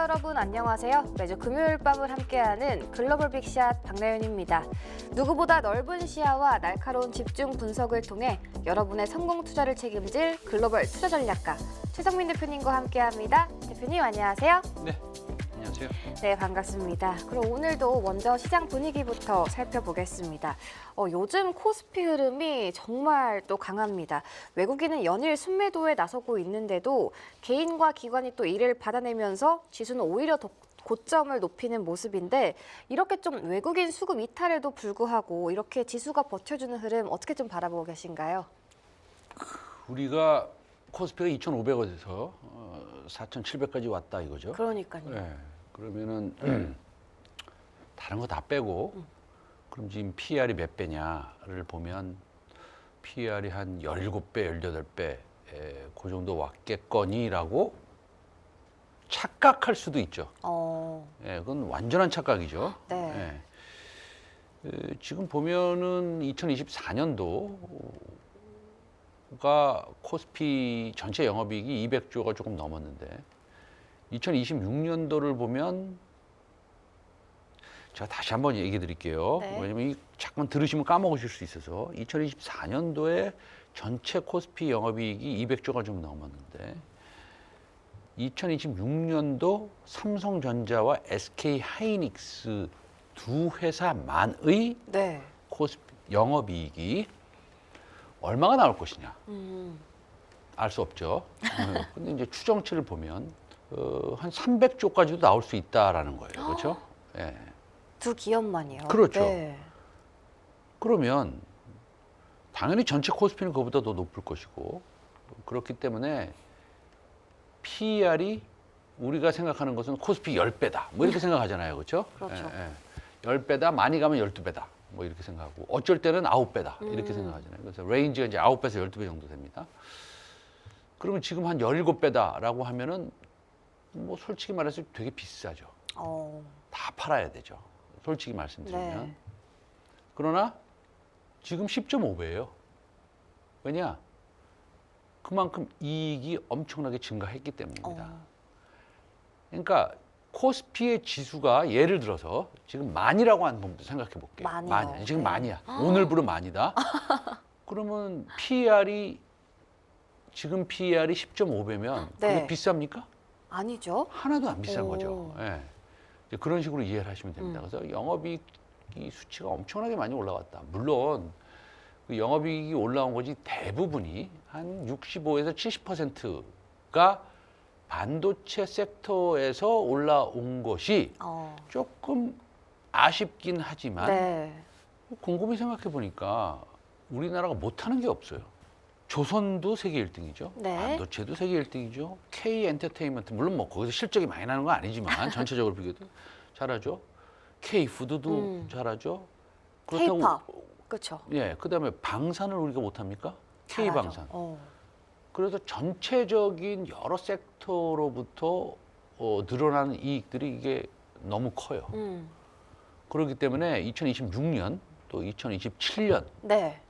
여러분 안녕하세요. 매주 금요일 밤을 함께하는 글로벌 빅샷 박나연입니다. 누구보다 넓은 시야와 날카로운 집중 분석을 통해 여러분의 성공 투자를 책임질 글로벌 투자 전략가 최성민 대표님과 함께합니다. 대표님 안녕하세요. 네, 안녕하세요. 네, 반갑습니다. 그럼 오늘도 먼저 시장 분위기부터 살펴보겠습니다. 요즘 코스피 흐름이 정말 또 강합니다. 외국인은 연일 순매도에 나서고 있는데도 개인과 기관이 또 이를 받아내면서 지수는 오히려 더 고점을 높이는 모습인데 이렇게 좀 외국인 수급 이탈에도 불구하고 이렇게 지수가 버텨주는 흐름 어떻게 좀 바라보고 계신가요? 우리가 코스피가 2,500원에서 4,700까지 왔다 이거죠. 그러니까요. 네, 그러면은 다른 거 다 빼고 그럼 지금 PER이 몇 배냐를 보면 PER이 한 17배, 18배 그 정도 왔겠거니라고 착각할 수도 있죠. 예, 그건 완전한 착각이죠. 네. 지금 보면은 2024년도가 코스피 전체 영업이익이 200조가 조금 넘었는데 2026년도를 보면 제가 다시 한번 얘기 드릴게요. 네. 왜냐면 잠깐 들으시면 까먹으실 수 있어서 2024년도에 전체 코스피 영업이익이 200조가 좀 넘었는데 2026년도 삼성전자와 SK하이닉스 두 회사만의 네. 코스피 영업이익이 얼마가 나올 것이냐 알 수 없죠. 근데 이제 추정치를 보면 한 300조까지도 나올 수 있다라는 거예요. 그렇죠? 예. 두 기업만이요. 그렇죠. 네. 그러면 당연히 전체 코스피는 그거보다 더 높을 것이고 그렇기 때문에 PER이 우리가 생각하는 것은 코스피 10배다. 뭐 이렇게 생각하잖아요. 그렇죠? 그렇죠. 10배다. 많이 가면 12배다. 뭐 이렇게 생각하고 어쩔 때는 9배다. 이렇게 생각하잖아요. 그래서 레인지가 이제 9배에서 12배 정도 됩니다. 그러면 지금 한 17배다라고 하면은 뭐 솔직히 말해서 되게 비싸죠. 다 팔아야 되죠. 솔직히 말씀드리면. 네. 그러나 지금 10.5배예요. 왜냐? 그만큼 이익이 엄청나게 증가했기 때문입니다. 그러니까 코스피의 지수가 예를 들어서 지금 만이라고 하는 부분도 생각해 볼게요. 만이요. 만이야. 지금 네. 만이야. 오늘부로 만이다. 그러면 PER이 지금 PER이 10.5배면 네. 그게 비쌉니까? 아니죠. 하나도 안 비싼 오. 거죠. 예. 이제 그런 식으로 이해를 하시면 됩니다. 그래서 영업이익이 수치가 엄청나게 많이 올라갔다. 물론 그 영업이익이 올라온 것이 대부분이 한 65에서 70%가 반도체 섹터에서 올라온 것이 조금 아쉽긴 하지만 네. 곰곰이 생각해 보니까 우리나라가 못하는 게 없어요. 조선도 세계 1등이죠. 네. 반도체도 세계 1등이죠. K 엔터테인먼트 물론 뭐 거기서 실적이 많이 나는 건 아니지만 전체적으로 비교해도 잘하죠. K 푸드도 잘하죠. K-pop. 그렇죠. 예, 그다음에 방산을 우리가 못합니까? K 방산. 그래서 전체적인 여러 섹터로부터 늘어나는 이익들이 이게 너무 커요. 그렇기 때문에 2026년 또 2027년까지 네.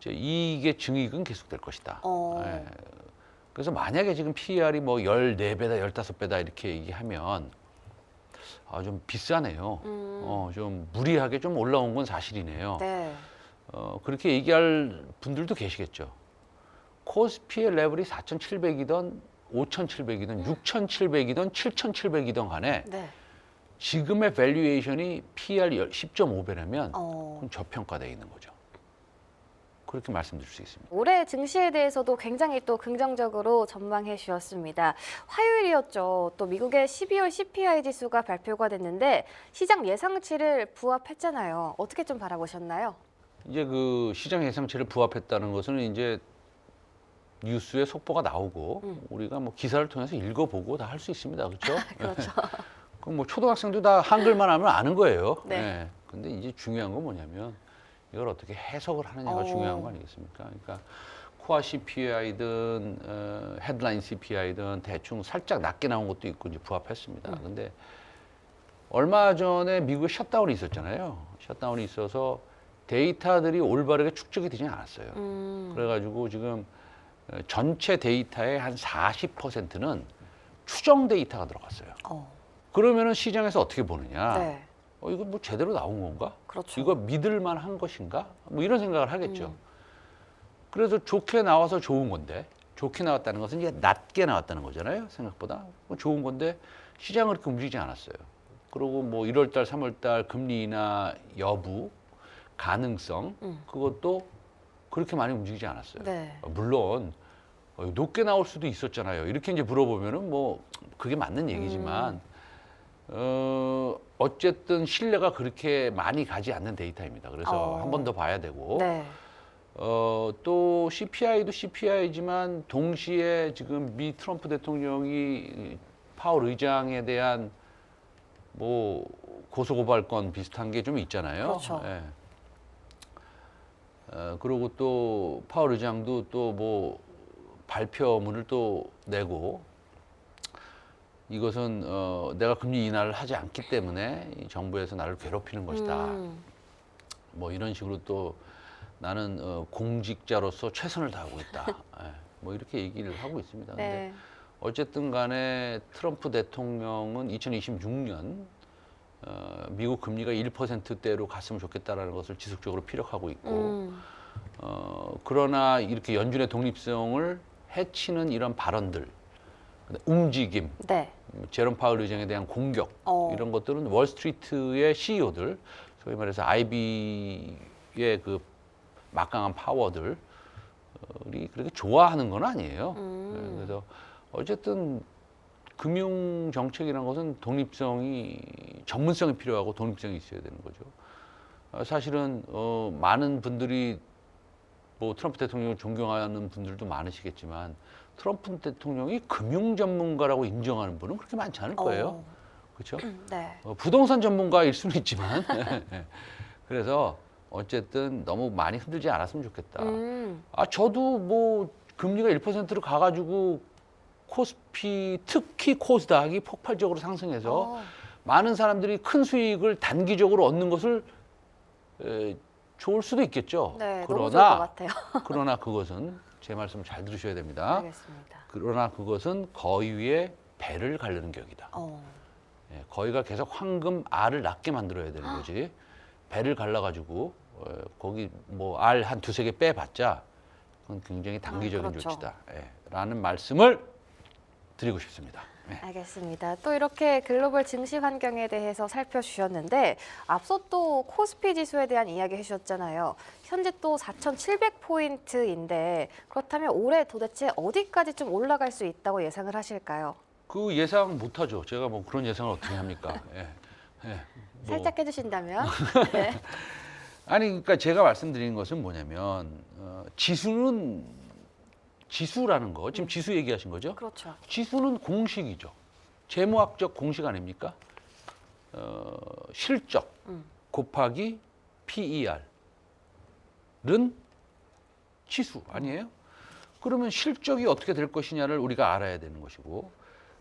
이익의 증익은 계속될 것이다. 예. 그래서 만약에 지금 PER이 뭐 14배다, 15배다 이렇게 얘기하면 좀 비싸네요. 좀 무리하게 좀 올라온 건 사실이네요. 네. 그렇게 얘기할 분들도 계시겠죠. 코스피의 레벨이 4,700이든 5,700이든 6,700이든 7,700이든 간에 네. 지금의 밸류에이션이 PER 10.5배라면 그럼 저평가되어 있는 거죠. 그렇게 말씀드릴 수 있습니다. 올해 증시에 대해서도 굉장히 또 긍정적으로 전망해 주셨습니다. 화요일이었죠. 또 미국의 12월 CPI 지수가 발표가 됐는데 시장 예상치를 부합했잖아요. 어떻게 좀 바라보셨나요? 이제 그 시장 예상치를 부합했다는 것은 이제 뉴스에 속보가 나오고 우리가 뭐 기사를 통해서 읽어보고 다 할 수 있습니다. 그렇죠? 그렇죠. 그럼 뭐 초등학생도 다 한글만 하면 아는 거예요. 네. 네. 근데 이제 중요한 건 뭐냐면 이걸 어떻게 해석을 하느냐가 중요한 거 아니겠습니까? 그러니까 코어 CPI든 헤드라인 CPI든 대충 살짝 낮게 나온 것도 있고 이제 부합했습니다. 근데 얼마 전에 미국에 셧다운이 있었잖아요. 셧다운이 있어서 데이터들이 올바르게 축적이 되지 않았어요. 그래가지고 지금 전체 데이터의 한 40%는 추정 데이터가 들어갔어요. 어. 그러면은 시장에서 어떻게 보느냐? 네. 이거 뭐 제대로 나온 건가? 그렇죠. 이거 믿을 만한 것인가? 뭐 이런 생각을 하겠죠. 음. 그래서 좋게 나와서 좋은 건데, 좋게 나왔다는 것은 이게 낮게 나왔다는 거잖아요. 생각보다 뭐 좋은 건데 시장은 그렇게 움직이지 않았어요. 그리고 뭐 1월달, 3월달 금리 인하 여부, 가능성 그것도 그렇게 많이 움직이지 않았어요. 네. 물론 높게 나올 수도 있었잖아요. 이렇게 이제 물어보면은 뭐 그게 맞는 얘기지만 어쨌든 신뢰가 그렇게 많이 가지 않는 데이터입니다. 그래서 한 번 더 봐야 되고 네. 또 CPI도 CPI지만 동시에 지금 미 트럼프 대통령이 파월 의장에 대한 뭐 고소고발건 비슷한 게 좀 있잖아요. 그렇죠. 예. 그리고 또 파월 의장도 또 뭐 발표문을 또 내고 이것은 내가 금리 인하를 하지 않기 때문에 이 정부에서 나를 괴롭히는 것이다. 뭐 이런 식으로 또 나는 공직자로서 최선을 다하고 있다. 예, 뭐 이렇게 얘기를 하고 있습니다. 근데 네. 어쨌든 간에 트럼프 대통령은 2026년 미국 금리가 1%대로 갔으면 좋겠다라는 것을 지속적으로 피력하고 있고 그러나 이렇게 연준의 독립성을 해치는 이런 발언들, 움직임, 네. 제롬 파월 의장에 대한 공격 이런 것들은 월스트리트의 CEO들, 소위 말해서 IB의 그 막강한 파워들이 그렇게 좋아하는 건 아니에요. 네, 그래서 어쨌든 금융 정책이라는 것은 독립성이 전문성이 필요하고 독립성이 있어야 되는 거죠. 사실은 많은 분들이 뭐 트럼프 대통령을 존경하는 분들도 많으시겠지만 트럼프 대통령이 금융 전문가라고 인정하는 분은 그렇게 많지 않을 거예요. 그렇죠? 네. 부동산 전문가일 수는 있지만 그래서 어쨌든 너무 많이 흔들지 않았으면 좋겠다. 저도 뭐 금리가 1%로 가가지고 코스피 특히 코스닥이 폭발적으로 상승해서 많은 사람들이 큰 수익을 단기적으로 얻는 것을 좋을 수도 있겠죠. 네. 너무 좋을 것 같아요. 그러나 그것은 제 말씀 잘 들으셔야 됩니다. 알겠습니다. 그러나 그것은 거위의 배를 가르는 격이다. 예, 거위가 계속 황금 알을 낳게 만들어야 되는 거지. 배를 갈라가지고 거기 뭐 알 한 두세 개 빼봤자 그건 굉장히 단기적인 그렇죠. 조치다. 예, 라는 말씀을 드리고 싶습니다. 예. 알겠습니다. 또 이렇게 글로벌 증시 환경에 대해서 살펴주셨는데 앞서 또 코스피 지수에 대한 이야기 해주셨잖아요. 현재 또 4,700포인트인데 그렇다면 올해 도대체 어디까지 좀 올라갈 수 있다고 예상을 하실까요? 그 예상 못하죠. 제가 뭐 그런 예상을 어떻게 합니까? 예. 예. 뭐. 살짝 해주신다면. 네. 아니 그러니까 제가 말씀드리는 것은 뭐냐면 지수라는 거 지금 지수 얘기하신 거죠? 그렇죠. 지수는 공식이죠. 재무학적 공식 아닙니까? 실적 곱하기 PER은 지수 아니에요? 그러면 실적이 어떻게 될 것이냐를 우리가 알아야 되는 것이고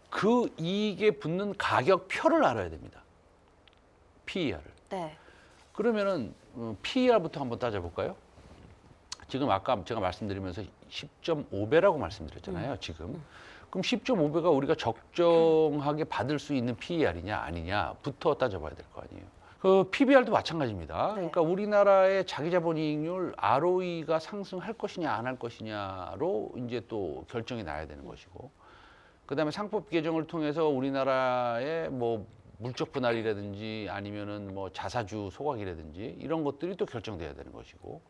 그 이익에 붙는 가격표를 알아야 됩니다. PER을. 네. 그러면은 PER부터 한번 따져볼까요? 지금 아까 제가 말씀드리면서 10.5배라고 말씀드렸잖아요. 지금. 그럼 10.5배가 우리가 적정하게 받을 수 있는 PER이냐 아니냐부터 따져봐야 될 거 아니에요. 그 PBR도 마찬가지입니다. 네. 그러니까 우리나라의 자기자본이익률 ROE가 상승할 것이냐 안 할 것이냐로 이제 또 결정이 나야 되는 것이고 그다음에 상법 개정을 통해서 우리나라의 뭐 물적 분할이라든지 아니면은 뭐 자사주 소각이라든지 이런 것들이 또 결정돼야 되는 것이고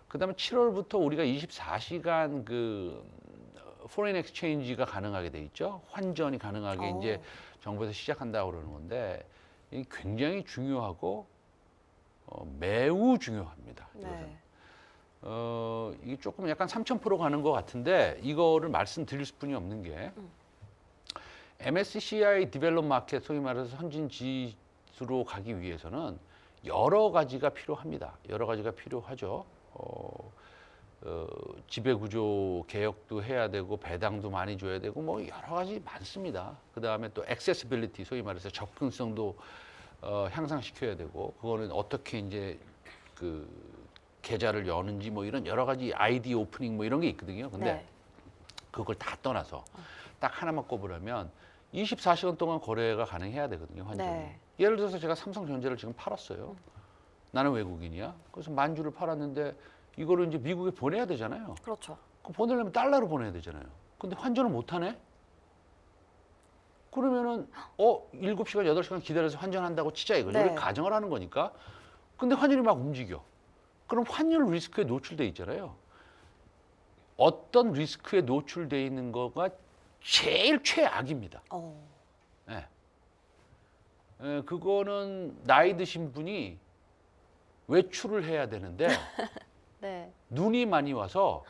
그다음에 7월부터 우리가 24시간 그 포레인 엑스체인지가 가능하게 돼 있죠. 환전이 가능하게 이제 정부에서 시작한다고 그러는 건데 이 굉장히 중요하고 매우 중요합니다. 이것은. 네. 이게 조금 약간 3000% 가는 것 같은데 이거를 말씀드릴 수뿐이 없는 게 MSCI 디벨롭 마켓 소위 말해서 선진 지수로 가기 위해서는 여러 가지가 필요합니다. 여러 가지가 필요하죠. 지배구조 개혁도 해야 되고 배당도 많이 줘야 되고 뭐 여러 가지 많습니다. 그 다음에 또 액세시빌리티 소위 말해서 접근성도 향상시켜야 되고 그거는 어떻게 이제 그 계좌를 여는지 뭐 이런 여러 가지 아이디 오프닝 뭐 이런 게 있거든요. 근데 네. 그걸 다 떠나서 딱 하나만 꼽으려면 24시간 동안 거래가 가능해야 되거든요, 환전이. 네. 예를 들어서 제가 삼성전자를 지금 팔았어요. 나는 외국인이야. 그래서 10,000주를 팔았는데 이거를 이제 미국에 보내야 되잖아요. 그렇죠. 그 보내려면 달러로 보내야 되잖아요. 근데 환전을 못 하네? 그러면은 7시간, 8시간 기다려서 환전한다고 치자 이거죠. 네. 우리 가정을 하는 거니까. 근데 환율이 막 움직여. 그럼 환율 리스크에 노출돼 있잖아요. 어떤 리스크에 노출돼 있는 거가 제일 최악입니다. 예. 그거는 나이 드신 분이 외출을 해야 되는데 네. 눈이 많이 와서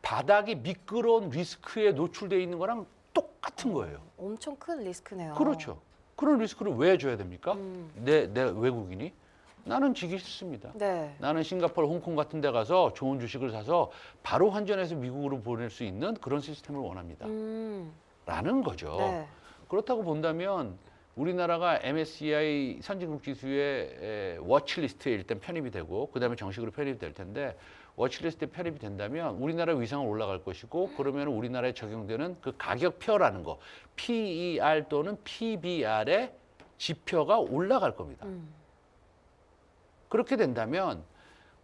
바닥이 미끄러운 리스크에 노출돼 있는 거랑 똑같은 거예요. 엄청 큰 리스크네요. 그렇죠. 그런 리스크를 왜 줘야 됩니까? 음. 내 외국인이? 나는 지기 싫습니다. 네. 나는 싱가포르, 홍콩 같은 데 가서 좋은 주식을 사서 바로 환전해서 미국으로 보낼 수 있는 그런 시스템을 원합니다. 라는 거죠. 네. 그렇다고 본다면 우리나라가 MSCI 선진국 지수의 워치리스트에 일단 편입이 되고 그다음에 정식으로 편입이 될 텐데 워치리스트에 편입이 된다면 우리나라 위상은 올라갈 것이고 그러면 우리나라에 적용되는 그 가격표라는 거 PER 또는 PBR의 지표가 올라갈 겁니다. 그렇게 된다면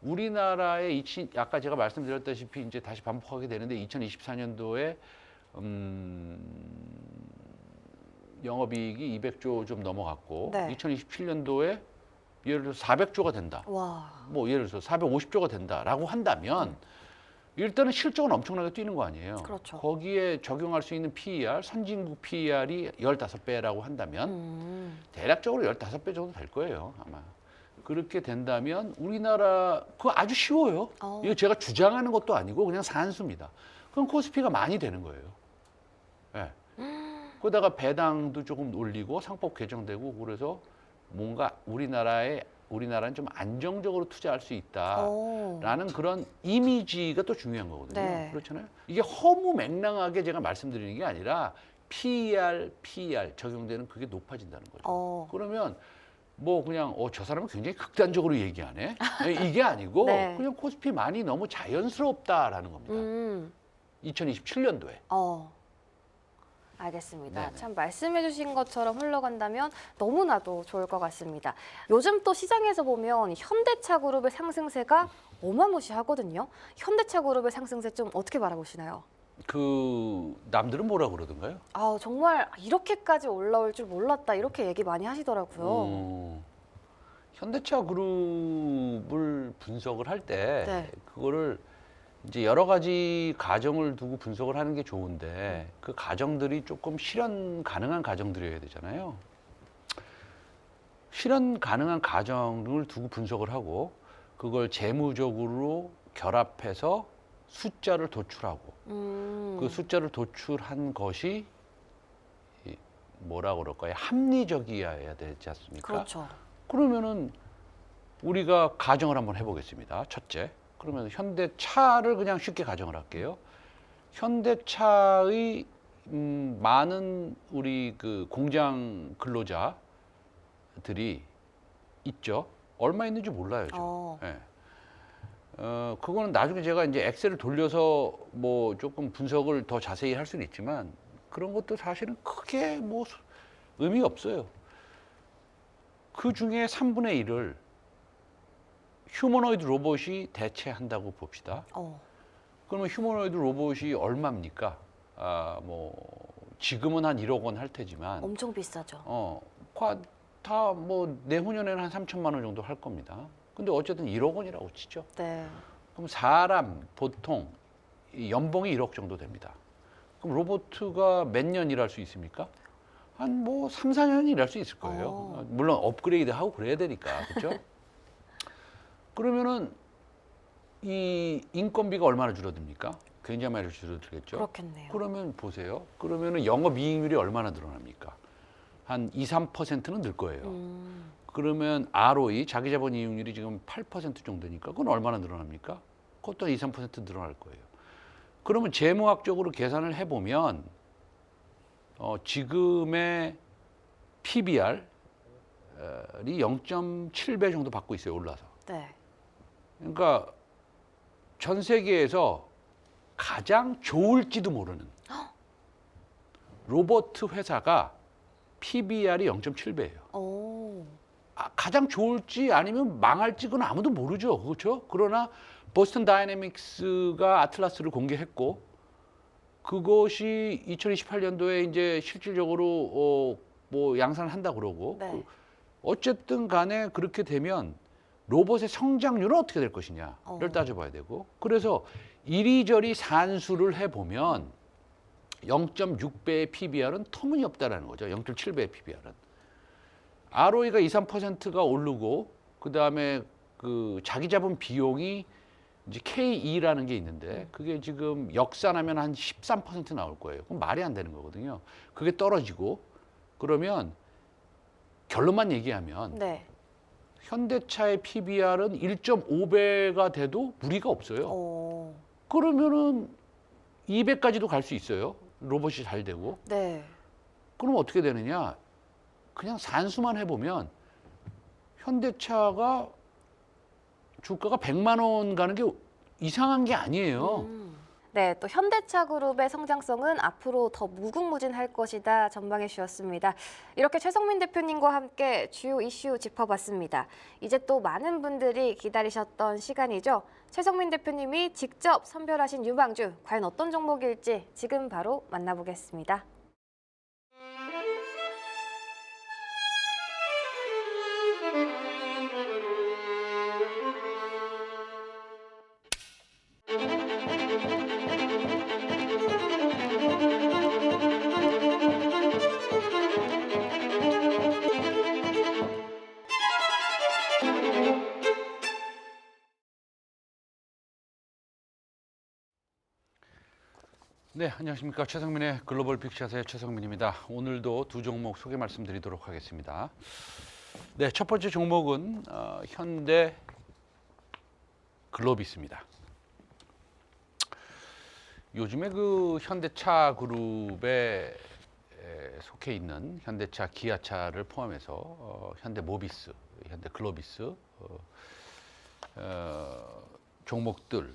우리나라의 아까 제가 말씀드렸다시피 이제 다시 반복하게 되는데 2024년도에 영업이익이 200조 좀 넘어갔고 네. 2027년도에 예를 들어서 400조가 된다. 와. 뭐 예를 들어서 450조가 된다라고 한다면 일단은 실적은 엄청나게 뛰는 거 아니에요. 그렇죠. 거기에 적용할 수 있는 PER, 선진국 PER이 15배라고 한다면 대략적으로 15배 정도 될 거예요, 아마. 그렇게 된다면 우리나라 그거 아주 쉬워요. 이거 제가 주장하는 것도 아니고 그냥 산수입니다. 그럼 코스피가 많이 되는 거예요. 예. 그러다가 배당도 조금 올리고 상법 개정되고 그래서 뭔가 우리나라는 좀 안정적으로 투자할 수 있다라는 그런 이미지가 또 중요한 거거든요. 네. 그렇잖아요. 이게 허무맹랑하게 제가 말씀드리는 게 아니라 PER 적용되는 그게 높아진다는 거죠. 그러면 뭐 그냥 저 사람은 굉장히 극단적으로 얘기하네. 이게 아니고 네. 그냥 코스피 많이 너무 자연스럽다라는 겁니다. 2027년도에. 알겠습니다. 네네. 참 말씀해주신 것처럼 흘러간다면 너무나도 좋을 것 같습니다. 요즘 또 시장에서 보면 현대차 그룹의 상승세가 어마무시하거든요. 현대차 그룹의 상승세 좀 어떻게 바라보시나요? 그 남들은 뭐라 그러던가요? 정말 이렇게까지 올라올 줄 몰랐다 이렇게 얘기 많이 하시더라고요. 현대차 그룹을 분석을 할 때 네. 그거를 이제 여러 가지 가정을 두고 분석을 하는 게 좋은데 그 가정들이 조금 실현 가능한 가정들이어야 되잖아요. 실현 가능한 가정을 두고 분석을 하고 그걸 재무적으로 결합해서 숫자를 도출하고 그 숫자를 도출한 것이 뭐라 그럴까요? 합리적이어야 되지 않습니까? 그렇죠. 그러면은 우리가 가정을 한번 해보겠습니다. 첫째, 그러면 현대차를 그냥 쉽게 가정을 할게요. 현대차의 많은 우리 그 공장 근로자들이 있죠. 얼마 있는지 몰라요. 예. 그거는 나중에 제가 이제 엑셀을 돌려서 뭐 조금 분석을 더 자세히 할 수는 있지만 그런 것도 사실은 크게 뭐 의미가 없어요. 그 중에 3분의 1을 휴머노이드 로봇이 대체한다고 봅시다. 그러면 휴머노이드 로봇이 얼마입니까? 뭐 지금은 한 1억 원 할 테지만 엄청 비싸죠. 다 뭐 내후년에는 한 3천만 원 정도 할 겁니다. 근데 어쨌든 1억 원이라고 치죠. 네. 그럼 사람 보통 이 연봉이 1억 정도 됩니다. 그럼 로봇가 몇 년 일할 수 있습니까? 한 뭐 3, 4년 일할 수 있을 거예요. 물론 업그레이드하고 그래야 되니까. 그렇죠? 그러면은 이 인건비가 얼마나 줄어듭니까? 굉장히 많이 줄어들겠죠. 그렇겠네요. 그러면 보세요. 그러면은 영업이익률이 얼마나 늘어납니까? 한 2, 3%는 늘 거예요. 그러면 ROE, 자기자본 이익률이 지금 8% 정도니까 그건 얼마나 늘어납니까? 그것도 2, 3% 늘어날 거예요. 그러면 재무학적으로 계산을 해보면 지금의 PBR이 0.7배 정도 받고 있어요. 올라서. 네. 그러니까 전 세계에서 가장 좋을지도 모르는 로버트 회사가 PBR이 0.7배예요. 오. 가장 좋을지 아니면 망할지 그건 아무도 모르죠. 그렇죠? 그러나 보스턴 다이내믹스가 아틀라스를 공개했고 그것이 2028년도에 이제 실질적으로 뭐 양산을 한다 그러고 네. 어쨌든 간에 그렇게 되면 로봇의 성장률은 어떻게 될 것이냐를 어. 따져봐야 되고 그래서 이리저리 산수를 해보면 0.6배의 PBR은 터무니없다라는 거죠. 0.7배의 PBR은. ROE가 2, 3%가 오르고 그다음에 그 자기 자본 비용이 이제 K2라는 게 있는데 그게 지금 역산하면 한 13% 나올 거예요. 그럼 말이 안 되는 거거든요. 그게 떨어지고 그러면 결론만 얘기하면 네. 현대차의 PBR은 1.5배가 돼도 무리가 없어요. 오. 그러면은 2배까지도 갈 수 있어요. 로봇이 잘 되고. 네. 그럼 어떻게 되느냐? 그냥 산수만 해보면 현대차가 주가가 100만 원 가는 게 이상한 게 아니에요. 네, 또 현대차 그룹의 성장성은 앞으로 더 무궁무진할 것이다 전망해 주셨습니다. 이렇게 최성민 대표님과 함께 주요 이슈 짚어봤습니다. 이제 또 많은 분들이 기다리셨던 시간이죠. 최성민 대표님이 직접 선별하신 유망주, 과연 어떤 종목일지 지금 바로 만나보겠습니다. 네, 안녕하십니까. 최성민의 글로벌 빅샷의 최성민입니다. 오늘도 두 종목 소개 말씀드리도록 하겠습니다. 네, 첫 번째 종목은 현대 글로비스입니다. 요즘에 그 현대차 그룹에 속해 있는 현대차, 기아차를 포함해서 현대 모비스, 현대 글로비스 종목들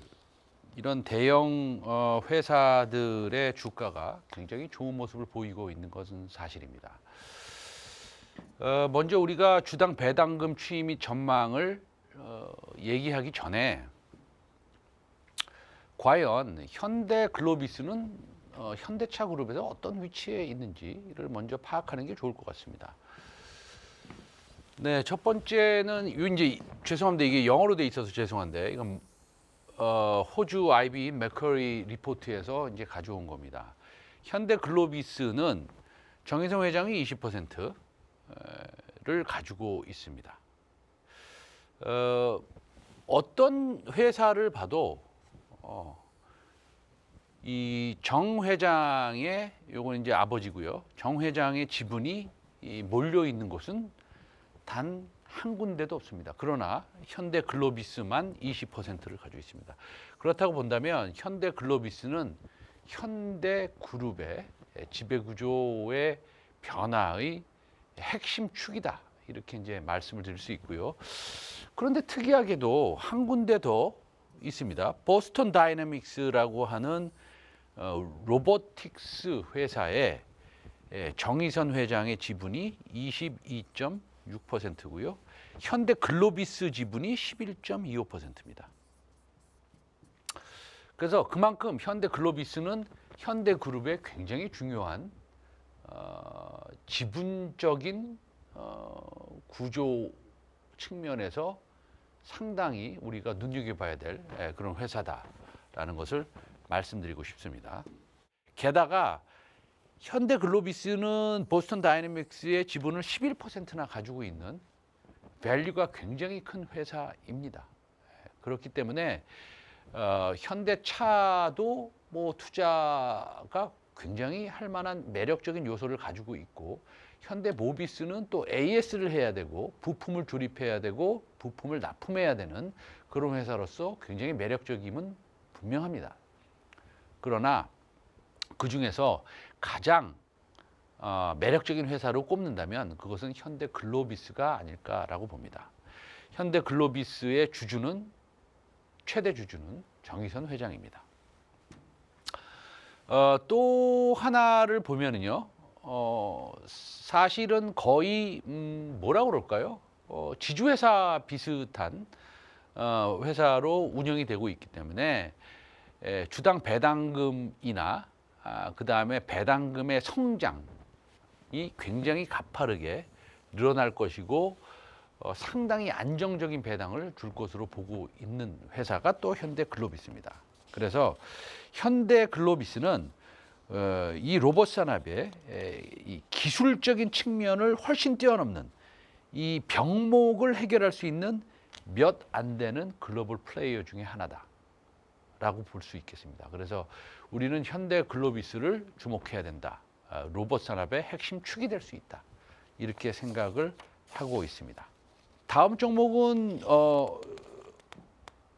이런 대형 회사들의 주가가 굉장히 좋은 모습을 보이고 있는 것은 사실입니다. 먼저 우리가 주당 배당금 추이 및 전망을 얘기하기 전에 과연 현대 글로비스는 현대차 그룹에서 어떤 위치에 있는지를 먼저 파악하는 게 좋을 것 같습니다. 네, 첫 번째는 이제 죄송합니다. 이게 영어로 돼 있어서 죄송한데 이건 호주 IB 맥커리 리포트에서 이제 가져온 겁니다. 현대 글로비스는 정의성 회장이 20%를 가지고 있습니다. 어떤 회사를 봐도 이 정 회장의 요건 이제 아버지고요. 정 회장의 지분이 몰려 있는 곳은 단 한 군데도 없습니다. 그러나 현대 글로비스만 20%를 가지고 있습니다. 그렇다고 본다면 현대 글로비스는 현대 그룹의 지배구조의 변화의 핵심 축이다. 이렇게 이제 말씀을 드릴 수 있고요. 그런데 특이하게도 한 군데 더 있습니다. 보스턴 다이내믹스라고 하는 로보틱스 회사의 정의선 회장의 지분이 22.6%고요. 현대 글로비스 지분이 11.25%입니다. 그래서 그만큼 현대 글로비스는 현대 그룹의 굉장히 중요한 지분적인 구조 측면에서 상당히 우리가 눈여겨봐야 될 그런 회사다라는 것을 말씀드리고 싶습니다. 게다가 현대 글로비스는 보스턴 다이내믹스의 지분을 11%나 가지고 있는 밸류가 굉장히 큰 회사입니다. 그렇기 때문에 현대차도 뭐 투자가 굉장히 할 만한 매력적인 요소를 가지고 있고 현대 모비스는 또 AS를 해야 되고 부품을 조립해야 되고 부품을 납품해야 되는 그런 회사로서 굉장히 매력적임은 분명합니다. 그러나 그 중에서 가장 매력적인 회사로 꼽는다면 그것은 현대 글로비스가 아닐까라고 봅니다. 현대 글로비스의 주주는 최대 주주는 정의선 회장입니다. 또 하나를 보면은요, 사실은 거의 뭐라 그럴까요? 지주회사 비슷한 회사로 운영이 되고 있기 때문에 주당 배당금이나 그다음에 배당금의 성장이 굉장히 가파르게 늘어날 것이고 상당히 안정적인 배당을 줄 것으로 보고 있는 회사가 또 현대글로비스입니다. 그래서 현대글로비스는 이 로봇 산업의 이 기술적인 측면을 훨씬 뛰어넘는 이 병목을 해결할 수 있는 몇 안 되는 글로벌 플레이어 중에 하나다라고 볼 수 있겠습니다. 그래서 우리는 현대글로비스를 주목해야 된다. 로봇 산업의 핵심 축이 될 수 있다. 이렇게 생각을 하고 있습니다. 다음 종목은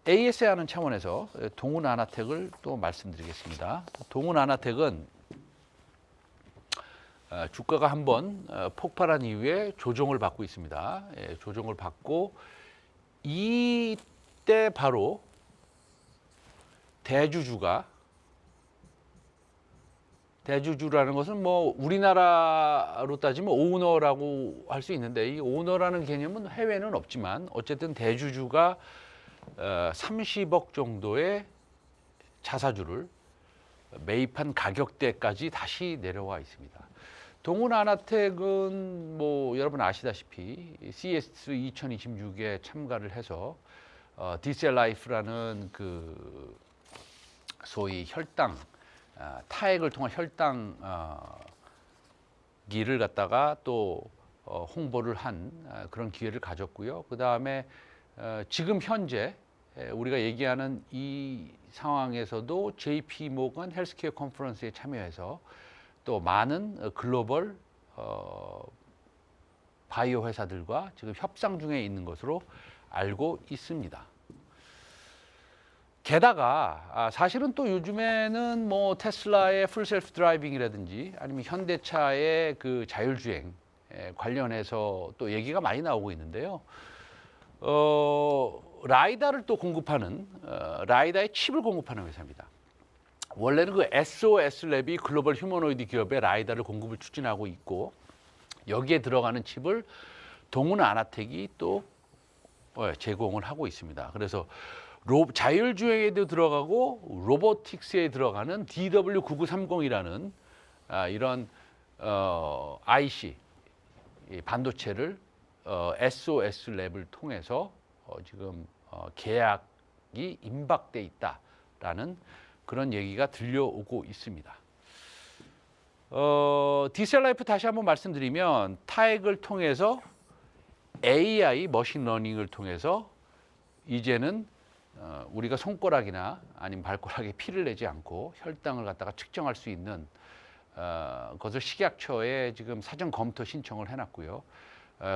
AS하는 차원에서 동훈아나텍을 또 말씀드리겠습니다. 동훈아나텍은 주가가 한번 폭발한 이후에 조정을 받고 있습니다. 조정을 받고 이때 바로 대주주라는 것은 뭐 우리나라로 따지면 오너라고 할 수 있는데 이 오너라는 개념은 해외는 없지만 어쨌든 대주주가 30억 정도의 자사주를 매입한 가격대까지 다시 내려와 있습니다. 동훈아나텍은 뭐 여러분 아시다시피 CES 2026에 참가를 해서 디셀라이프라는 그 소위 혈당 타액을 통한 혈당 기를 갖다가 또 홍보를 한 그런 기회를 가졌고요. 그 다음에 지금 현재 우리가 얘기하는 이 상황에서도 JP 모건 헬스케어 컨퍼런스에 참여해서 또 많은 글로벌 바이오 회사들과 지금 협상 중에 있는 것으로 알고 있습니다. 게다가 사실은 또 요즘에는 뭐 테슬라의 풀 셀프 드라이빙이라든지 아니면 현대차의 그 자율주행 관련해서 또 얘기가 많이 나오고 있는데요. 라이다를 또 공급하는 라이다의 칩을 공급하는 회사입니다. 원래는 그 SOS 랩이 글로벌 휴머노이드 기업의 라이다를 공급을 추진하고 있고 여기에 들어가는 칩을 동훈아나텍이 또 제공을 하고 있습니다. 그래서 자율주행에도 들어가고 로보틱스에 들어가는 DW9930이라는 이런 IC 반도체를 SOS 랩을 통해서 지금 계약이 임박돼 있다라는 그런 얘기가 들려오고 있습니다. 디셀라이프 다시 한번 말씀드리면 타액을 통해서 AI 머신러닝을 통해서 이제는 우리가 손가락이나 아니면 발가락에 피를 내지 않고 혈당을 갖다가 측정할 수 있는 것을 식약처에 지금 사전 검토 신청을 해놨고요.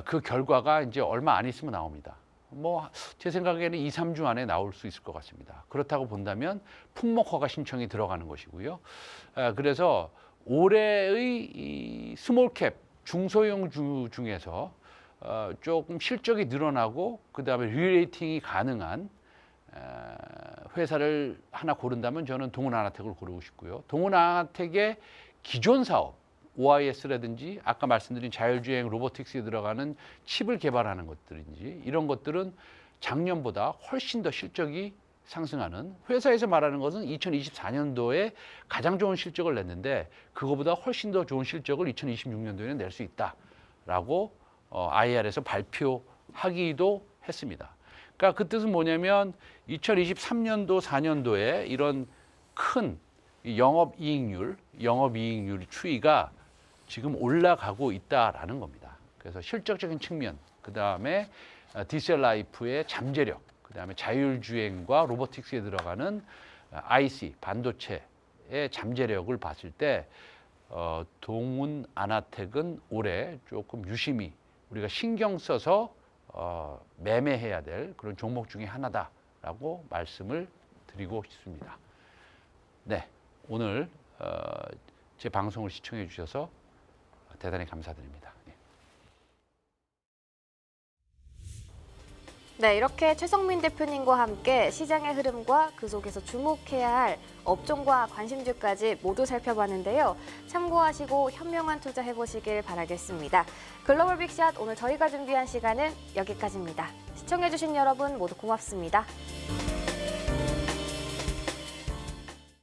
그 결과가 이제 얼마 안 있으면 나옵니다. 뭐 제 생각에는 2, 3주 안에 나올 수 있을 것 같습니다. 그렇다고 본다면 품목허가 신청이 들어가는 것이고요. 그래서 올해의 이 스몰캡 중소형 주 중에서 조금 실적이 늘어나고 그다음에 리레이팅이 가능한 회사를 하나 고른다면 저는 동훈아나텍을 고르고 싶고요. 동훈아나텍의 기존 사업 OIS라든지 아까 말씀드린 자율주행 로보틱스에 들어가는 칩을 개발하는 것들인지 이런 것들은 작년보다 훨씬 더 실적이 상승하는 회사에서 말하는 것은 2024년도에 가장 좋은 실적을 냈는데 그거보다 훨씬 더 좋은 실적을 2026년도에는 낼 수 있다라고 IR에서 발표하기도 했습니다. 그러니까 그 뜻은 뭐냐면 2023년도 4년도에 이런 큰 영업이익률 추이가 지금 올라가고 있다라는 겁니다. 그래서 실적적인 측면, 그 다음에 디셀라이프의 잠재력, 그 다음에 자율주행과 로보틱스에 들어가는 IC 반도체의 잠재력을 봤을 때 동훈아나텍은 올해 조금 유심히 우리가 신경 써서 매매해야 될 그런 종목 중에 하나다라고 말씀을 드리고 싶습니다. 네, 오늘 제 방송을 시청해 주셔서 대단히 감사드립니다. 네, 이렇게 최성민 대표님과 함께 시장의 흐름과 그 속에서 주목해야 할 업종과 관심주까지 모두 살펴봤는데요. 참고하시고 현명한 투자 해보시길 바라겠습니다. 글로벌 빅샷 오늘 저희가 준비한 시간은 여기까지입니다. 시청해주신 여러분 모두 고맙습니다.